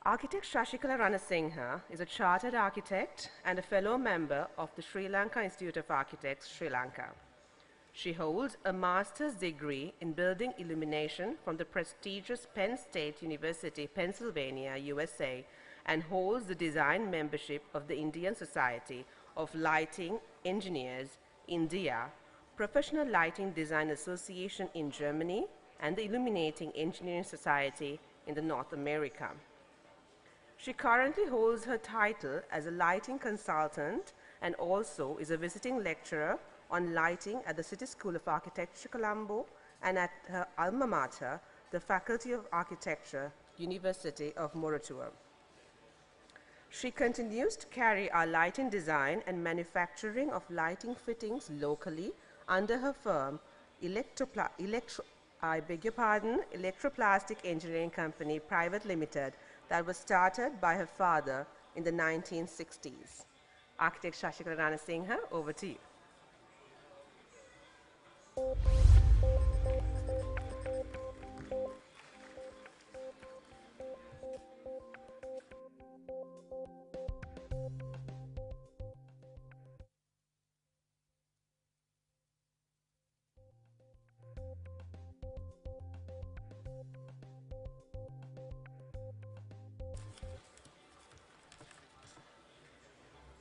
Architect Shashikala Ranasinghe is a chartered architect and a fellow member of the Sri Lanka Institute of Architects, Sri Lanka. She holds a master's degree in building illumination from the prestigious Penn State University, Pennsylvania, USA, and holds the design membership of the Indian Society of Lighting Engineers, India, Professional Lighting Design Association in Germany, and the Illuminating Engineering Society in the North America. She currently holds her title as a lighting consultant and also is a visiting lecturer on lighting at the City School of Architecture, Colombo, and at her alma mater, the Faculty of Architecture, University of Moratuwa. She continues to carry our lighting design and manufacturing of lighting fittings locally under her firm, Electroplastic Engineering Company Private Limited, that was started by her father in the 1960s. Architect Shashikala Ranasinghe, over to you.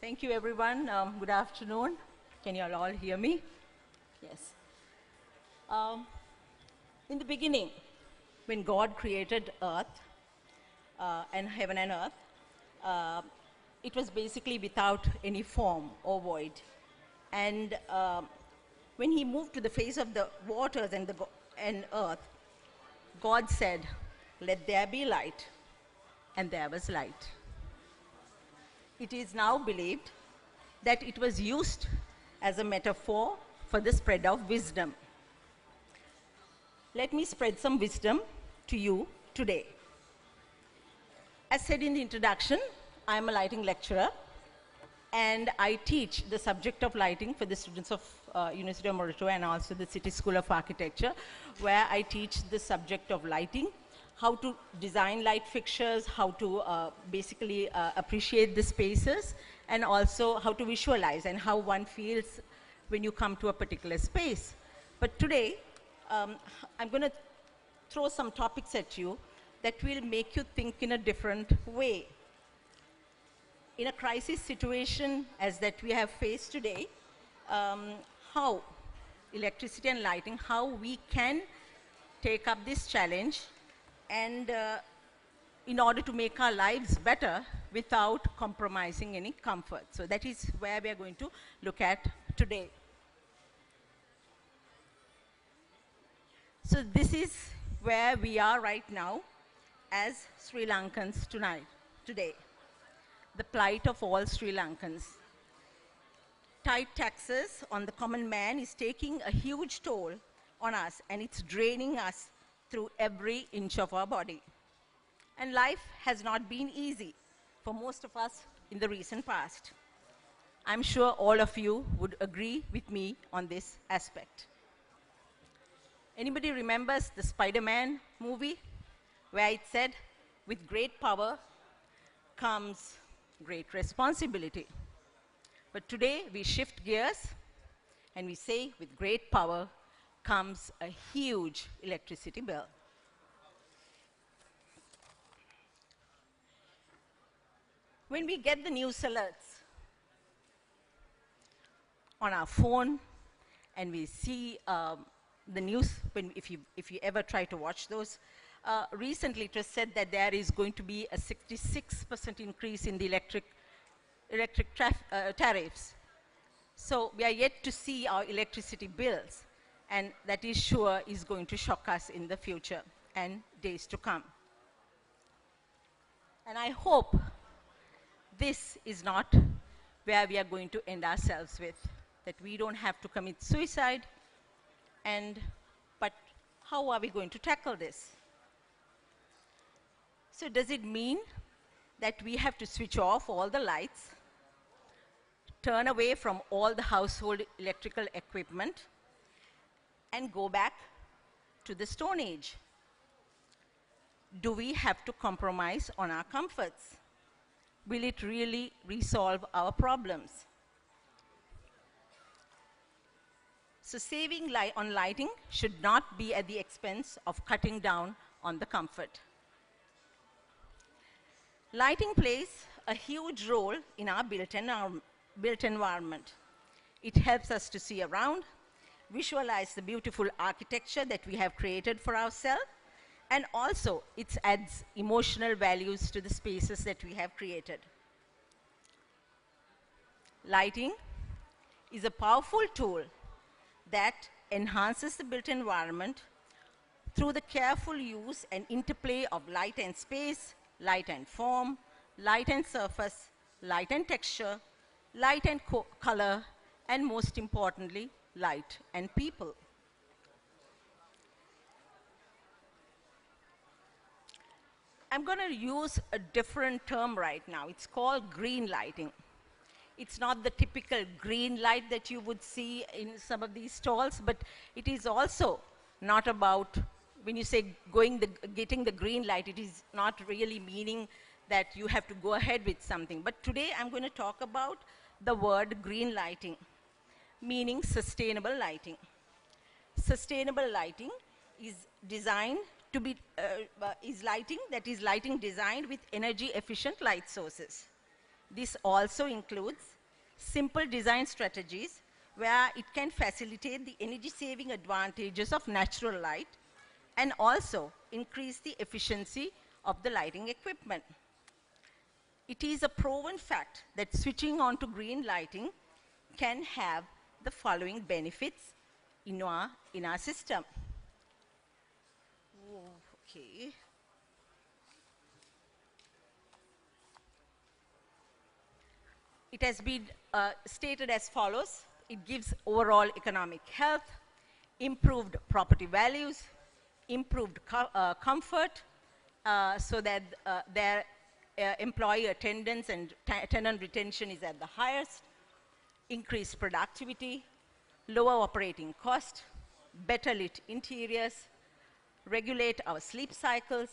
Thank you, everyone. Good afternoon. Can you all hear me? Yes. In the beginning, when God created earth and heaven and earth, it was basically without any form or void. And when he moved to the face of the waters and earth, God said, "Let there be light," and there was light. It is now believed that it was used as a metaphor for the spread of wisdom. Let me spread some wisdom to you today. As said in the introduction, I am a lighting lecturer, and I teach the subject of lighting for the students of University of Moratuwa and also the City School of Architecture, where I teach the subject of lighting, how to design light fixtures, how to basically appreciate the spaces, and also how to visualize and how one feels when you come to a particular space. But today, I'm going to throw some topics at you that will make you think in a different way. In a crisis situation as that we have faced today, how electricity and lighting, how we can take up this challenge and in order to make our lives better without compromising any comfort. So that is where we are going to look at today. So this is where we are right now as Sri Lankans today. The plight of all Sri Lankans. Tight taxes on the common man is taking a huge toll on us, and it's draining us through every inch of our body. And life has not been easy for most of us in the recent past. I'm sure all of you would agree with me on this aspect. Anybody remembers the Spider-Man movie where it said, "With great power comes great responsibility"? But today we shift gears and we say, with great power comes a huge electricity bill. When we get the news alerts on our phone and we see the news, if you ever try to watch those, recently it was said that there is going to be a 66% increase in the electric tariffs. So we are yet to see our electricity bills, and that is sure is going to shock us in the future and days to come. And I hope this is not where we are going to end ourselves with, that we don't have to commit suicide, but how are we going to tackle this? So does it mean that we have to switch off all the lights, turn away from all the household electrical equipment, and go back to the Stone Age? do we have to compromise on our comforts? Will it really resolve our problems? So saving on lighting should not be at the expense of cutting down on the comfort. Lighting plays a huge role in our built environment. It helps us to see around, visualize the beautiful architecture that we have created for ourselves, and also it adds emotional values to the spaces that we have created. Lighting is a powerful tool that enhances the built environment through the careful use and interplay of light and space, light and form, light and surface, light and texture, light and color, and most importantly, light and people. I'm going to use a different term right now. It's called green lighting. It's not the typical green light that you would see in some of these stalls, but it is also not about, when you say getting the green light, it is not really meaning that you have to go ahead with something. But today I'm going to talk about the word green lighting, meaning sustainable lighting. Sustainable lighting is designed to be, lighting designed with energy efficient light sources. This also includes simple design strategies where it can facilitate the energy saving advantages of natural light and also increase the efficiency of the lighting equipment. It is a proven fact that switching on to green lighting can have the following benefits in our system. Okay. It has been stated as follows. It gives overall economic health, improved property values, improved comfort, so that their employee attendance and tenant retention is at the highest, increased productivity, lower operating cost, better lit interiors, regulate our sleep cycles,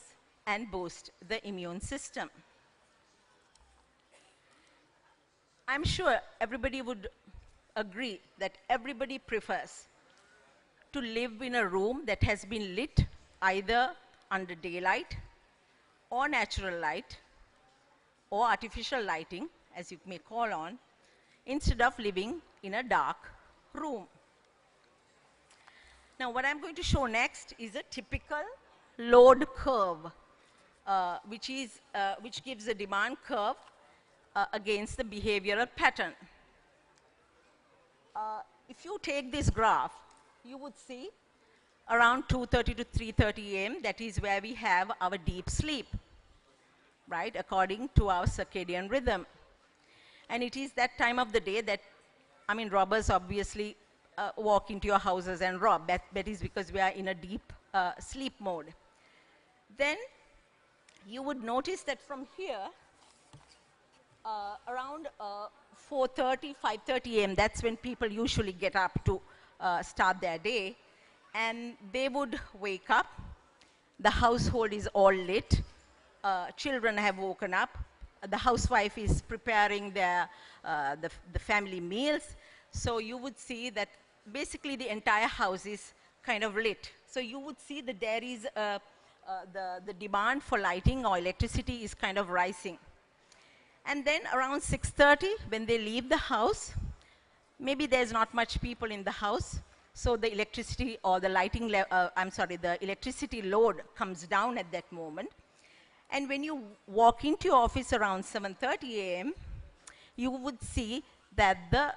and boost the immune system. I'm sure everybody would agree that everybody prefers to live in a room that has been lit either under daylight or natural light or artificial lighting, as you may call on, instead of living in a dark room. Now, what I'm going to show next is a typical load curve, which gives a demand curve against the behavioral pattern. If you take this graph, you would see around 2:30 to 3:30 a.m., that is where we have our deep sleep, right, according to our circadian rhythm. And it is that time of the day that, robbers obviously walk into your houses and rob. That is because we are in a deep sleep mode. Then you would notice that from here, around 4:30, 5:30 a.m., that's when people usually get up to start their day. And they would wake up. The household is all lit. Children have woken up. The housewife is preparing the family meals. So you would see that basically the entire house is kind of lit. So you would see that there is the demand for lighting or electricity is kind of rising. And then around 6:30, when they leave the house, maybe there's not much people in the house, so the electricity or the the electricity load comes down at that moment. And when you walk into your office around 7:30 a.m., you would see that the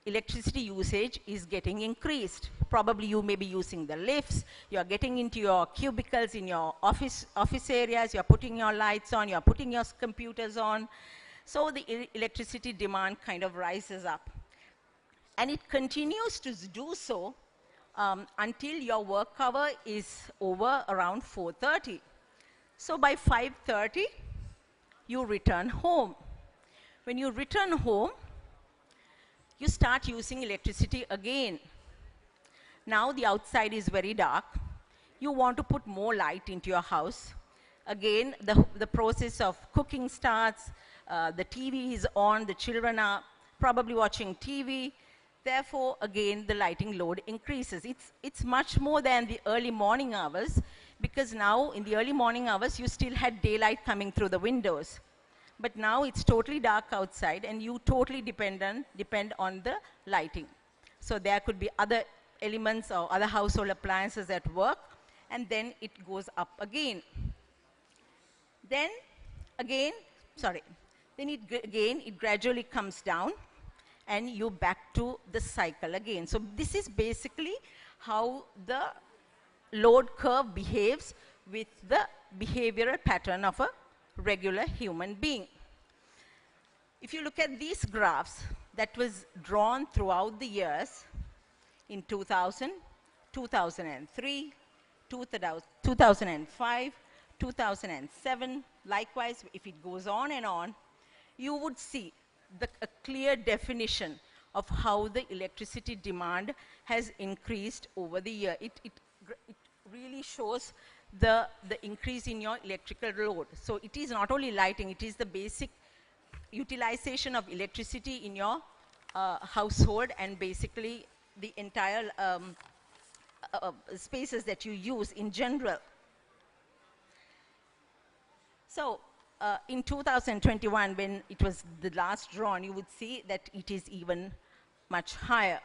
electricity usage is getting increased. Probably you may be using the lifts, you're getting into your cubicles in your office areas, you're putting your lights on, you're putting your computers on. So the electricity demand kind of rises up. And it continues to do so until your work hour is over around 4:30. So by 5:30, you return home. When you return home, you start using electricity again. Now the outside is very dark. You want to put more light into your house. again, the process of cooking starts, the TV is on, the children are probably watching TV. Therefore, again, the lighting load increases. It's much more than the early morning hours, because now in the early morning hours, you still had daylight coming through the windows. But now it's totally dark outside, and you totally depend on the lighting. So there could be other elements or other household appliances at work, and then it goes up again. Then again, it gradually comes down, and you're back to the cycle again. So this is basically how the load curve behaves with the behavioral pattern of a regular human being. If you look at these graphs that was drawn throughout the years in 2000, 2003, 2005, 2007, likewise, if it goes on and on, you would see a clear definition of how the electricity demand has increased over the year. It really shows the increase in your electrical load. So it is not only lighting, it is the basic utilization of electricity in your household, and basically the entire spaces that you use in general. So in 2021, when it was the last drawn, you would see that it is even much higher.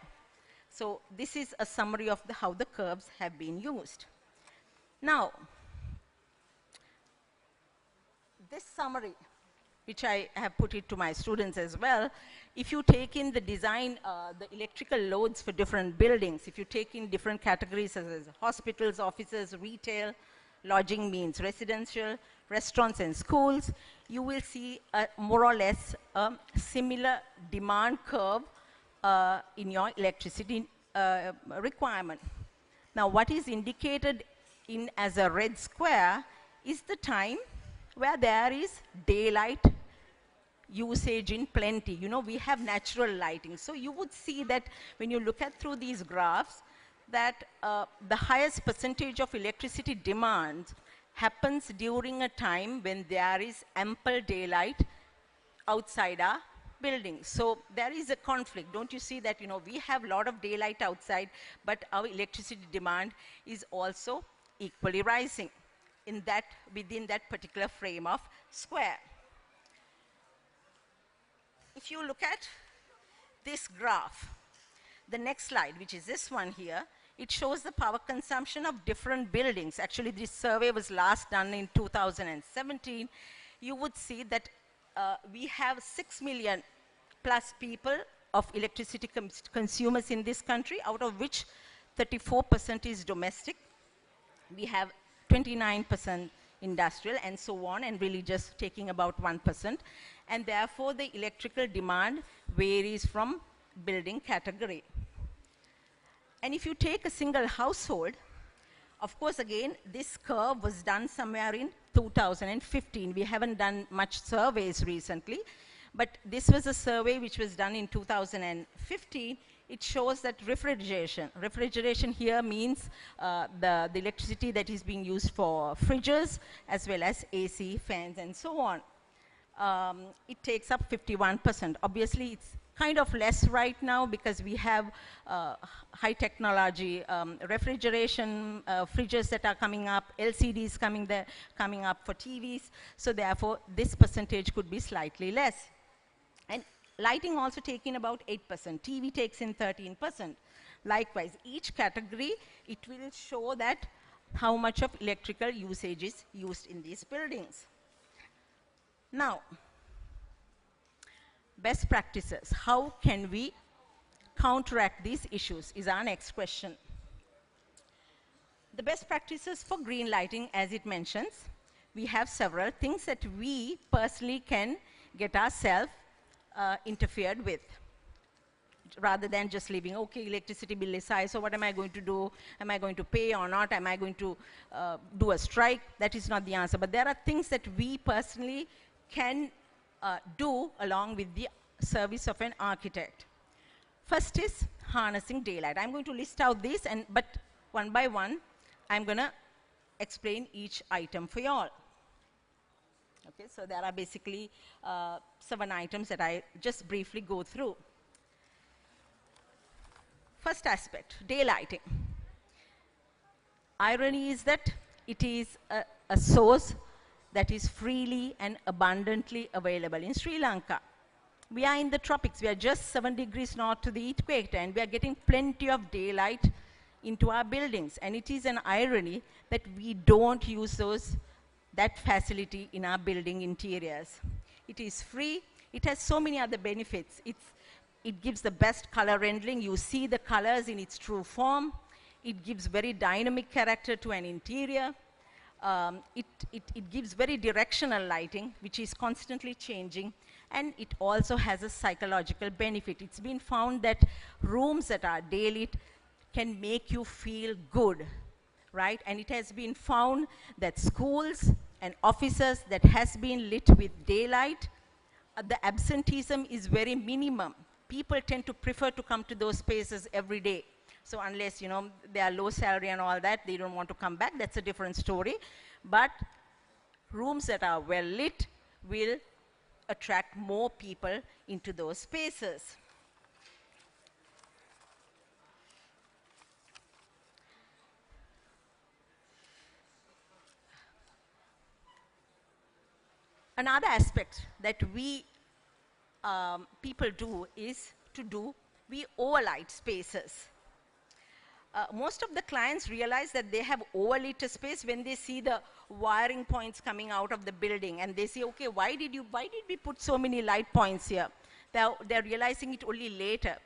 So this is a summary of how the curves have been used. Now, this summary, which I have put it to my students as well, if you take in the design, the electrical loads for different buildings, if you take in different categories such as hospitals, offices, retail, lodging means residential, restaurants and schools, you will see more or less a similar demand curve in your electricity requirement. Now, what is indicated in as a red square is the time where there is daylight usage in plenty. You know, we have natural lighting. So you would see that when you look at through these graphs, that the highest percentage of electricity demand happens during a time when there is ample daylight outside our buildings. So there is a conflict. Don't you see that, you know, we have a lot of daylight outside, but our electricity demand is also equally rising in that, within that particular frame of square. If you look at this graph, the next slide, which is this one here, it shows the power consumption of different buildings. Actually, this survey was last done in 2017. You would see that we have 6 million plus people of electricity consumers in this country, out of which 34% is domestic. We have 29% industrial, and so on, and really just taking about 1%. And therefore, the electrical demand varies from building category. And if you take a single household, of course, again, this curve was done somewhere in 2015. We haven't done much surveys recently, but this was a survey which was done in 2015. It shows that refrigeration here means the electricity that is being used for fridges, as well as AC, fans, and so on. It takes up 51%. Obviously, it's kind of less right now because we have high technology refrigeration fridges that are coming up, LCDs coming up for TVs. So therefore, this percentage could be slightly less. And lighting also taking about 8%. TV takes in 13%. Likewise, each category, it will show that how much of electrical usage is used in these buildings. Now, best practices. How can we counteract these issues is our next question. The best practices for green lighting, as it mentions, we have several things that we personally can get ourselves interfered with, rather than just leaving, okay, electricity bill is high, so what am I going to do? Am I going to pay or not? Am I going to do a strike? That is not the answer. But there are things that we personally can do along with the service of an architect. First is harnessing daylight. I'm going to list out these, but one by one, I'm going to explain each item for you all. Okay, so there are basically 7 items that I just briefly go through. First aspect, daylighting. Irony is that it is a source that is freely and abundantly available in Sri Lanka. We are in the tropics. We are just 7 degrees north to the equator, and we are getting plenty of daylight into our buildings. And it is an irony that we don't use that facility in our building interiors. It is free. It has so many other benefits. It gives the best color rendering. You see the colors in its true form. It gives very dynamic character to an interior. It gives very directional lighting, which is constantly changing. And it also has a psychological benefit. It's been found that rooms that are daylit can make you feel good, right? And it has been found that schools and offices that has been lit with daylight, the absenteeism is very minimum. People tend to prefer to come to those spaces every day. So unless, they are low salary and all that, they don't want to come back, that's a different story. But rooms that are well lit will attract more people into those spaces. Another aspect that we people do is we overlight spaces. Most of the clients realize that they have overlit a space when they see the wiring points coming out of the building, and they say, okay, why did we put so many light points here? They're realizing it only later.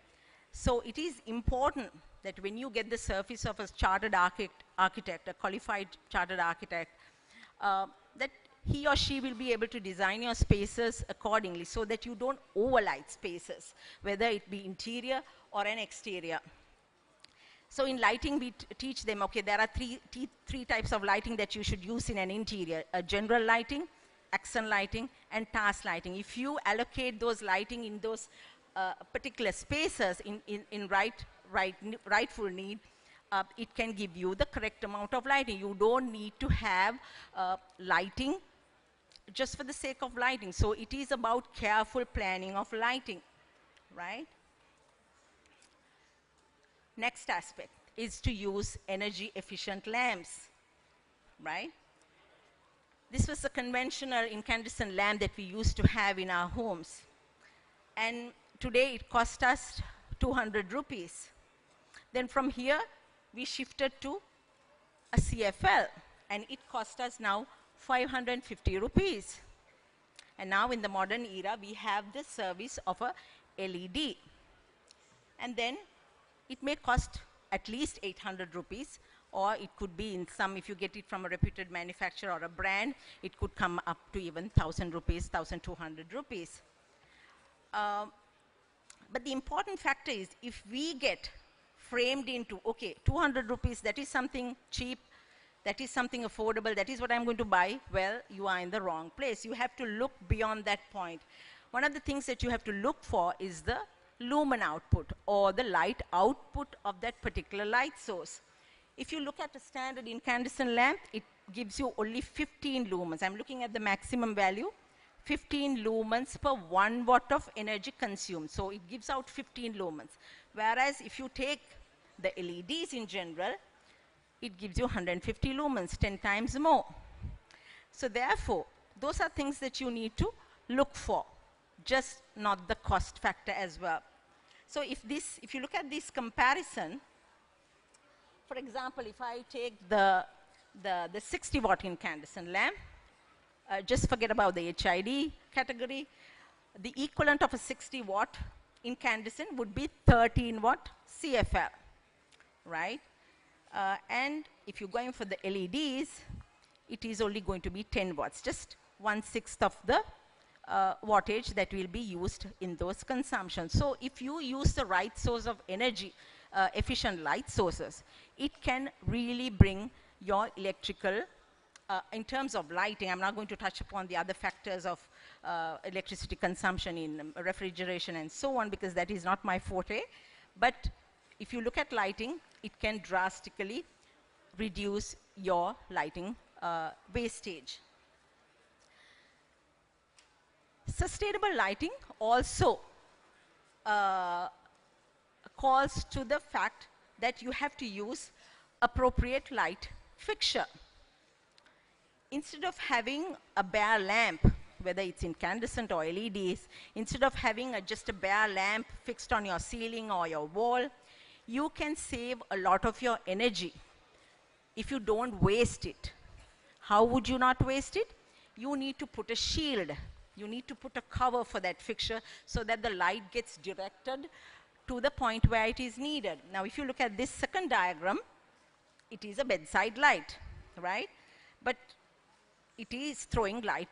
So it is important that when you get the service of a chartered architect, a qualified chartered architect, that he or she will be able to design your spaces accordingly so that you don't overlight spaces, whether it be interior or an exterior. So in lighting, we teach them, okay, there are three types of lighting that you should use in an interior: general lighting, accent lighting, and task lighting. If you allocate those lighting in those particular spaces in rightful need, it can give you the correct amount of lighting. You don't need to have lighting just for the sake of lighting. So it is about careful planning of lighting, right? Next aspect is to use energy efficient lamps, right? This was a conventional incandescent lamp that we used to have in our homes. And today it cost us 200 rupees. Then from here, we shifted to a CFL, and it cost us now 550 rupees. And now in the modern era, we have the service of a LED. And then it may cost at least 800 rupees, or it could be in some, if you get it from a reputed manufacturer or a brand, it could come up to even 1,000 rupees, 1,200 rupees. But the important factor is, if we get framed into, okay, 200 rupees, that is something cheap, that is something affordable, that is what I'm going to buy, well, you are in the wrong place. You have to look beyond that point. One of the things that you have to look for is the lumen output, or the light output of that particular light source. If you look at a standard incandescent lamp, it gives you only 15 lumens. I'm looking at the maximum value, 15 lumens per 1 watt of energy consumed. So it gives out 15 lumens. Whereas if you take the LEDs in general, it gives you 150 lumens, 10 times more. So therefore, those are things that you need to look for, just not the cost factor as well. So if you look at this comparison, for example, if I take the 60 watt incandescent lamp, just forget about the HID category, the equivalent of a 60 watt incandescent would be 13 watt CFL, right? And if you're going for the LEDs, it is only going to be 10 watts, just 1/6 of the wattage that will be used in those consumptions. So if you use the right source of energy, efficient light sources, it can really bring your electrical, in terms of lighting, I'm not going to touch upon the other factors of electricity consumption in refrigeration and so on, because that is not my forte. But if you look at lighting, it can drastically reduce your lighting wastage. Sustainable lighting also calls to the fact that you have to use appropriate light fixture. Instead of having a bare lamp, whether it's incandescent or LEDs, instead of having just a bare lamp fixed on your ceiling or your wall, you can save a lot of your energy if you don't waste it. How would you not waste it? You need to put a shield. You need to put a cover for that fixture so that the light gets directed to the point where it is needed. Now, if you look at this second diagram, it is a bedside light, right? But it is throwing light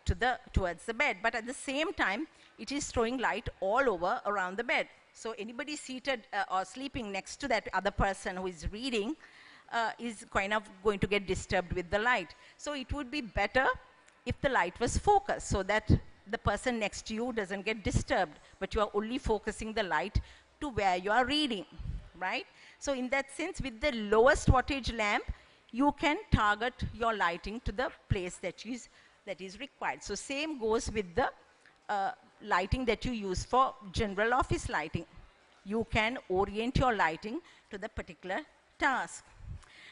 towards the bed, but at the same time, it is throwing light all over around the bed. So anybody seated or sleeping next to that other person who is reading is kind of going to get disturbed with the light. So it would be better if the light was focused so that the person next to you doesn't get disturbed, but you are only focusing the light to where you are reading, right? So in that sense, with the lowest wattage lamp, you can target your lighting to the place that is required. So same goes with the lighting that you use for general office lighting. You can orient your lighting to the particular task.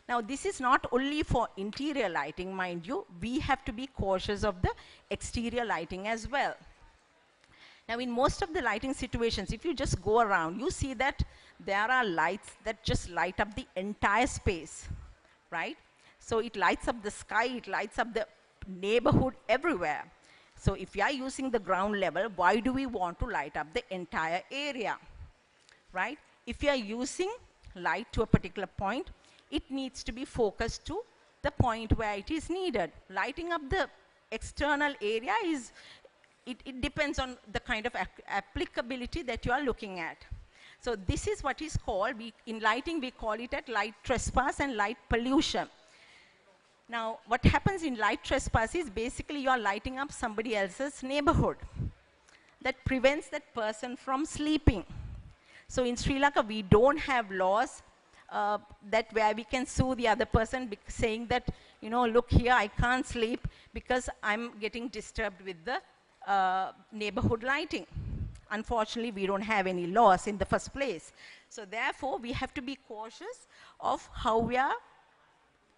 Now, this is not only for interior lighting, mind you. We have to be cautious of the exterior lighting as well. Now, in most of the lighting situations, if you just go around, you see that there are lights that just light up the entire space, right? So it lights up the sky, it lights up the neighborhood everywhere. So if we are using the ground level, why do we want to light up the entire area, right? If you are using light to a particular point, it needs to be focused to the point where it is needed. Lighting up the external area it depends on the kind of applicability that you are looking at. So this is what is called, in lighting we call it light trespass and light pollution. Now, what happens in light trespass is basically you are lighting up somebody else's neighborhood. That prevents that person from sleeping. So in Sri Lanka, we don't have laws that where we can sue the other person saying that, you know, look here, I can't sleep because I'm getting disturbed with the neighborhood lighting. Unfortunately, we don't have any laws in the first place. So therefore, we have to be cautious of how we are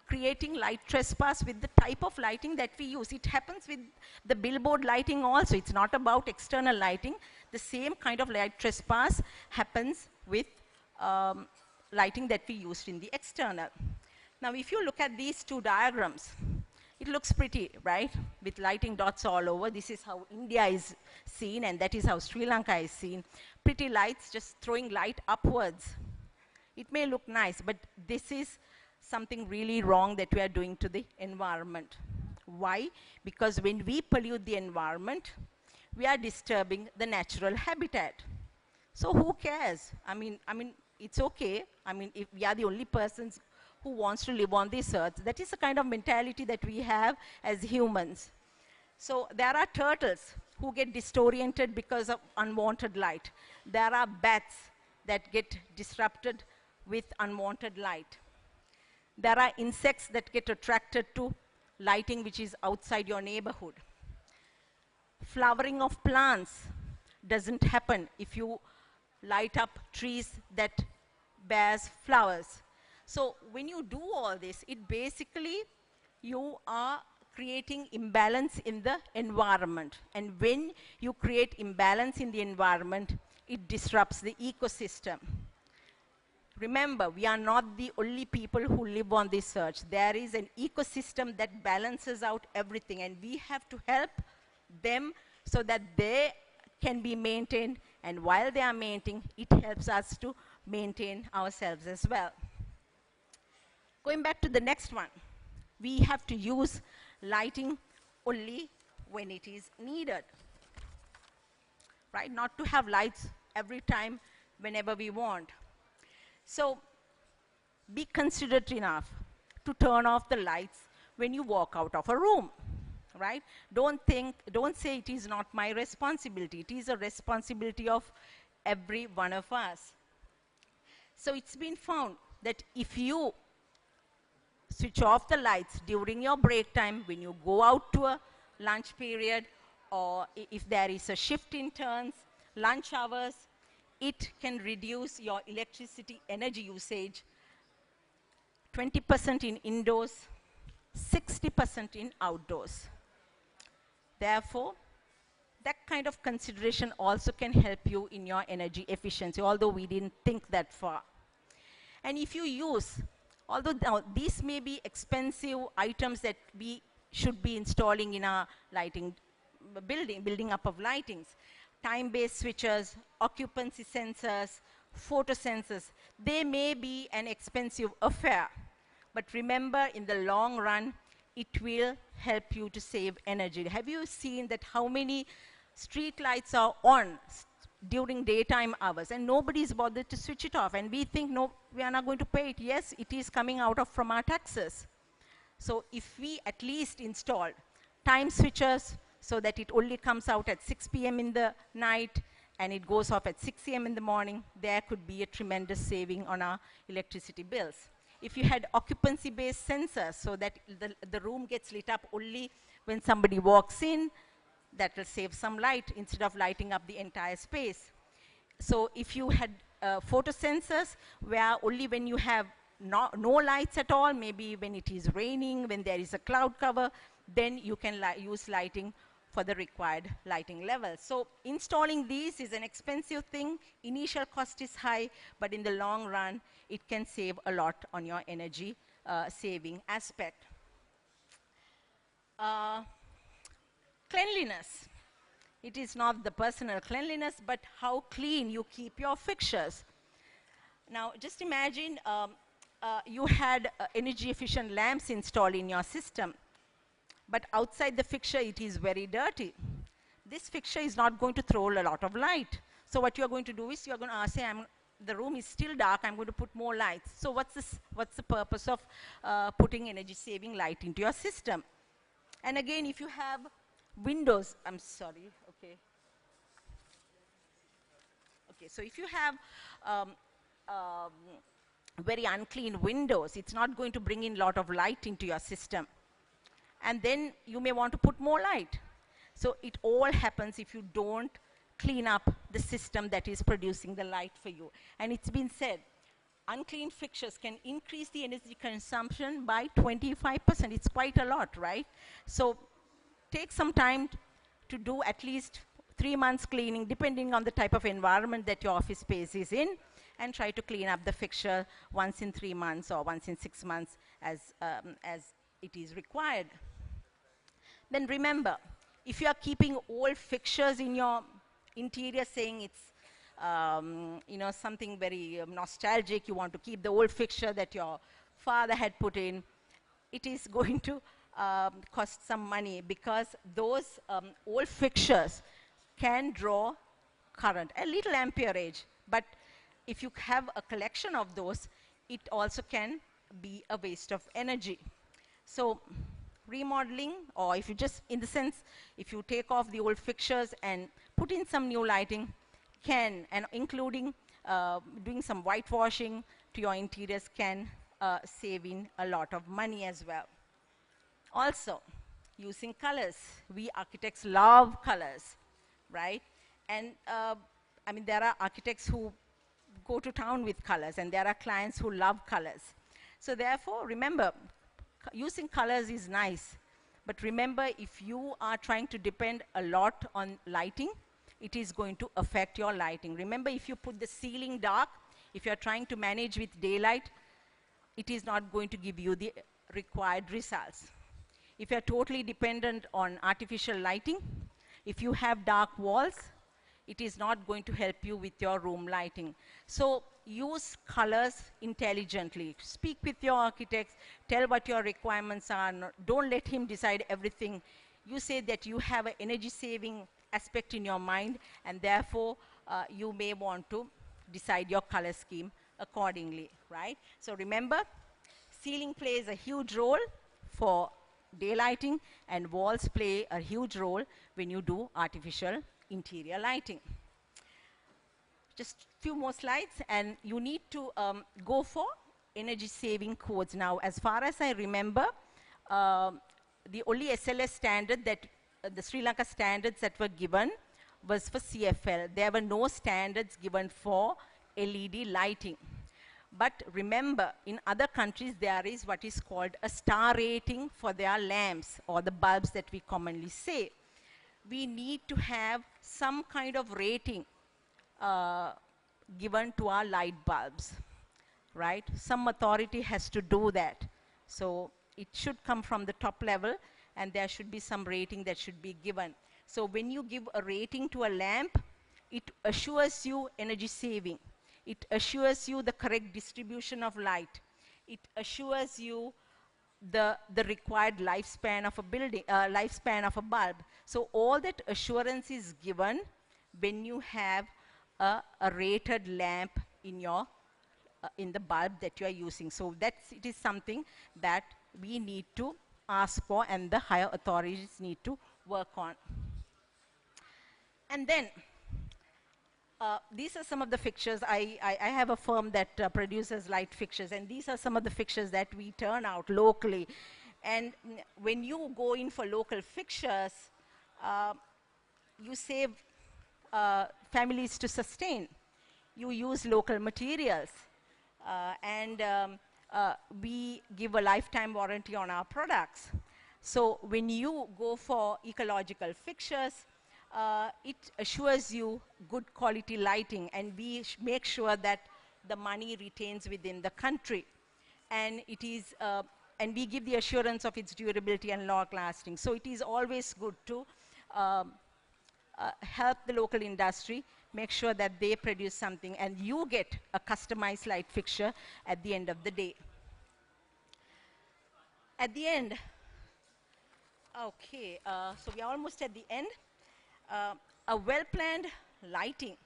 creating light trespass with the type of lighting that we use. It happens with the billboard lighting also. It's not about external lighting. The same kind of light trespass happens with lighting that we used in the external. Now, if you look at these two diagrams, it looks pretty, right? With lighting dots all over. This is how India is seen, and that is how Sri Lanka is seen. Pretty lights just throwing light upwards. It may look nice, but this is something really wrong that we are doing to the environment. Why? Because when we pollute the environment, we are disturbing the natural habitat. So who cares? I mean, it's okay. I mean, if we are the only persons who wants to live on this earth, that is the kind of mentality that we have as humans. So there are turtles who get disoriented because of unwanted light. There are bats that get disrupted with unwanted light. There are insects that get attracted to lighting which is outside your neighborhood. Flowering of plants doesn't happen if you light up trees that bears flowers. So when you do all this, it basically, you are creating imbalance in the environment. And when you create imbalance in the environment, it disrupts the ecosystem. Remember, we are not the only people who live on this earth. There is an ecosystem that balances out everything, and we have to help them so that they can be maintained, and while they are maintained, it helps us to maintain ourselves as well. Going back to the next one, we have to use lighting only when it is needed, right? Not to have lights every time, whenever we want. So be considerate enough to turn off the lights when you walk out of a room, right? Don't say it is not my responsibility. It is a responsibility of every one of us. So it's been found that if you switch off the lights during your break time, when you go out to a lunch period, or if there is a shift in turns, lunch hours, it can reduce your electricity energy usage 20% in indoors, 60% in outdoors. Therefore, that kind of consideration also can help you in your energy efficiency, although we didn't think that far. And if you use, although these may be expensive items that we should be installing in our lighting building up of lightings, time-based switches, occupancy sensors, photo sensors, they may be an expensive affair. But remember, in the long run, it will help you to save energy. Have you seen that how many street lights are on during daytime hours and nobody is bothered to switch it off, and we think, no, we are not going to pay it. Yes, it is coming out of from our taxes. So if we at least install time switches so that it only comes out at 6 p.m. in the night and it goes off at 6 a.m. in the morning, there could be a tremendous saving on our electricity bills. If you had occupancy-based sensors so that the room gets lit up only when somebody walks in, that will save some light instead of lighting up the entire space. So if you had photo sensors where only when you have no lights at all, maybe when it is raining, when there is a cloud cover, then you can use lighting for the required lighting level. So installing these is an expensive thing. Initial cost is high, but in the long run, it can save a lot on your energy saving aspect. Cleanliness. It is not the personal cleanliness, but how clean you keep your fixtures. Now, just imagine you had energy efficient lamps installed in your system, but outside the fixture it is very dirty. This fixture is not going to throw a lot of light. So what you're going to do is you're going to say, the room is still dark, I'm going to put more lights. So what's the purpose of putting energy saving light into your system? And again, if you have windows, I'm sorry, okay. Okay, so if you have very unclean windows, it's not going to bring in a lot of light into your system. And then you may want to put more light. So it all happens if you don't clean up the system that is producing the light for you. And it's been said, unclean fixtures can increase the energy consumption by 25%. It's quite a lot, right? So take some time to do at least 3 months cleaning, depending on the type of environment that your office space is in, and try to clean up the fixture once in 3 months or once in 6 months as it is required. Then remember, if you are keeping old fixtures in your interior, saying it's something very nostalgic, you want to keep the old fixture that your father had put in, it is going to cost some money, because those old fixtures can draw current, a little amperage, but if you have a collection of those, it also can be a waste of energy. So remodeling, or if you just, in the sense, if you take off the old fixtures and put in some new lighting, and including doing some whitewashing to your interiors, can save in a lot of money as well. Also, using colors. We architects love colors, right? And I mean, there are architects who go to town with colors, and there are clients who love colors. So therefore, remember, using colors is nice, but remember, if you are trying to depend a lot on lighting, it is going to affect your lighting. Remember, if you put the ceiling dark, if you're trying to manage with daylight, it is not going to give you the required results. If you're totally dependent on artificial lighting, if you have dark walls, it is not going to help you with your room lighting. So use colors intelligently. Speak with your architects, tell what your requirements are. Don't let him decide everything. You say that you have an energy saving aspect in your mind, and therefore you may want to decide your color scheme accordingly, right? So remember, ceiling plays a huge role for daylighting, and walls play a huge role when you do artificial interior lighting. Just a few more slides, and you need to go for energy saving codes. Now, as far as I remember, the only SLS standard that the Sri Lanka standards that were given was for CFL. There were no standards given for LED lighting. But remember, in other countries, there is what is called a star rating for their lamps or the bulbs that we commonly say. We need to have some kind of rating given to our light bulbs, right? Some authority has to do that. So it should come from the top level, and there should be some rating that should be given. So when you give a rating to a lamp, it assures you energy saving. It assures you the correct distribution of light. It assures you the required lifespan of a building, lifespan of a bulb. So all that assurance is given when you have a rated lamp in your in the bulb that you are using. So it is something that we need to ask for, and the higher authorities need to work on. And then these are some of the fixtures. I have a firm that produces light fixtures, and these are some of the fixtures that we turn out locally. And when you go in for local fixtures, you save families to sustain. You use local materials. And we give a lifetime warranty on our products. So when you go for ecological fixtures, it assures you good quality lighting, and we make sure that the money retains within the country. And it is, and we give the assurance of its durability and long lasting. So it is always good to help the local industry, make sure that they produce something, and you get a customized light fixture at the end of the day. At the end, okay, so we are almost at the end. A well-planned lighting.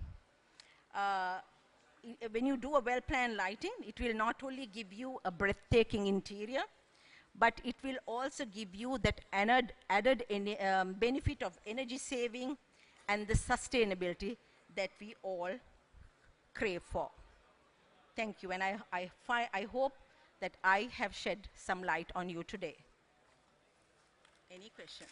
When you do a well-planned lighting, it will not only give you a breathtaking interior, but it will also give you that added benefit of energy saving and the sustainability that we all crave for. Thank you, and I hope that I have shed some light on you today. Any questions?